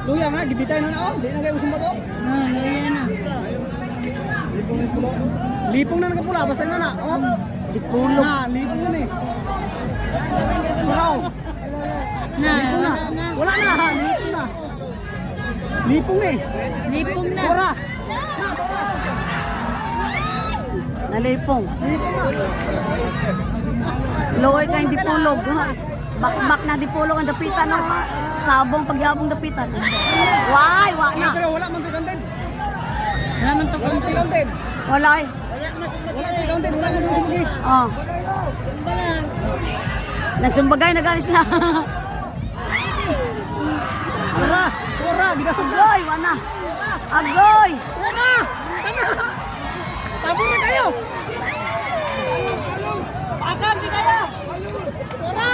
Luya nga, gibitay na na, oh. Di na kayo usong ba to? Luya na. Lipong na nagapula, basta na na, oh. Dipulog. Na, lipong na eh. Wow. Na, Lipong na. Wala na, ha, lipong na. Lipong eh. Lipong na. Tora. Nalipong. Lipong na. Loy kayong dipulog. Bakbak na dipulog ang dapitan ng sabong pagyabong dapitan. Why? Na. Pero wala man to content. Wala man to Wala man to konti. content. Wala eh. Wala to content, wala man to content. Oh. Nagsumbagay na ganis na. Tora, tora, bigasog na. Agoy, wana. Agoy. Tora! Tanga! Tabor na kayo! Pakam di kayo! Tora!